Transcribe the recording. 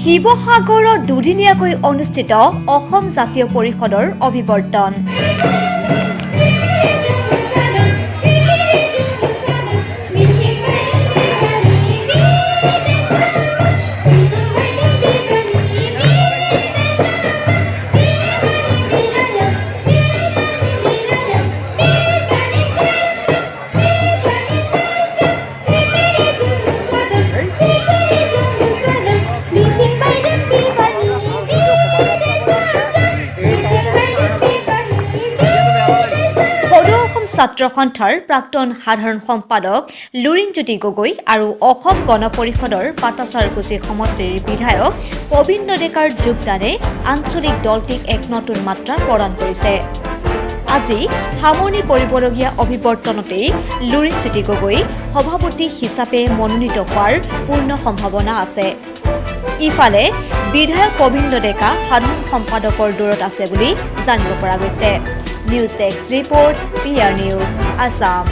শিৱসাগৰত দুদিনীয়াকৈ অনুষ্ঠিত অসম জাতীয় পৰিষদৰ অভিৱৰ্তন। ছাত্ৰ সন্থাৰ প্ৰাক্তন সাধাৰণ সম্পাদক লুৰিণজ্যোতি গগৈ আৰু অসম গণ পৰিষদৰ পাটাচাৰকুছি সমষ্টিৰ বিধায়ক পবিত্ৰ ডেকাৰ যোগদানে আঞ্চলিক দলটিক এক নতুন মাত্ৰা প্ৰদান কৰিছে। আজি সামৰণি পৰিবলগীয়া অভিৱৰ্তনতেই লুৰিণজ্যোতি গগৈ সভাপতি হিচাপে মনোনীত হোৱাৰ পূৰ্ণ সম্ভাৱনা আছে। ইফালে বিধায়ক পবিত্ৰ ডেকা সাধাৰণ সম্পাদকৰ দৌৰত আছে বুলি জানিব পৰা গৈছে। News desk report PR news Assam.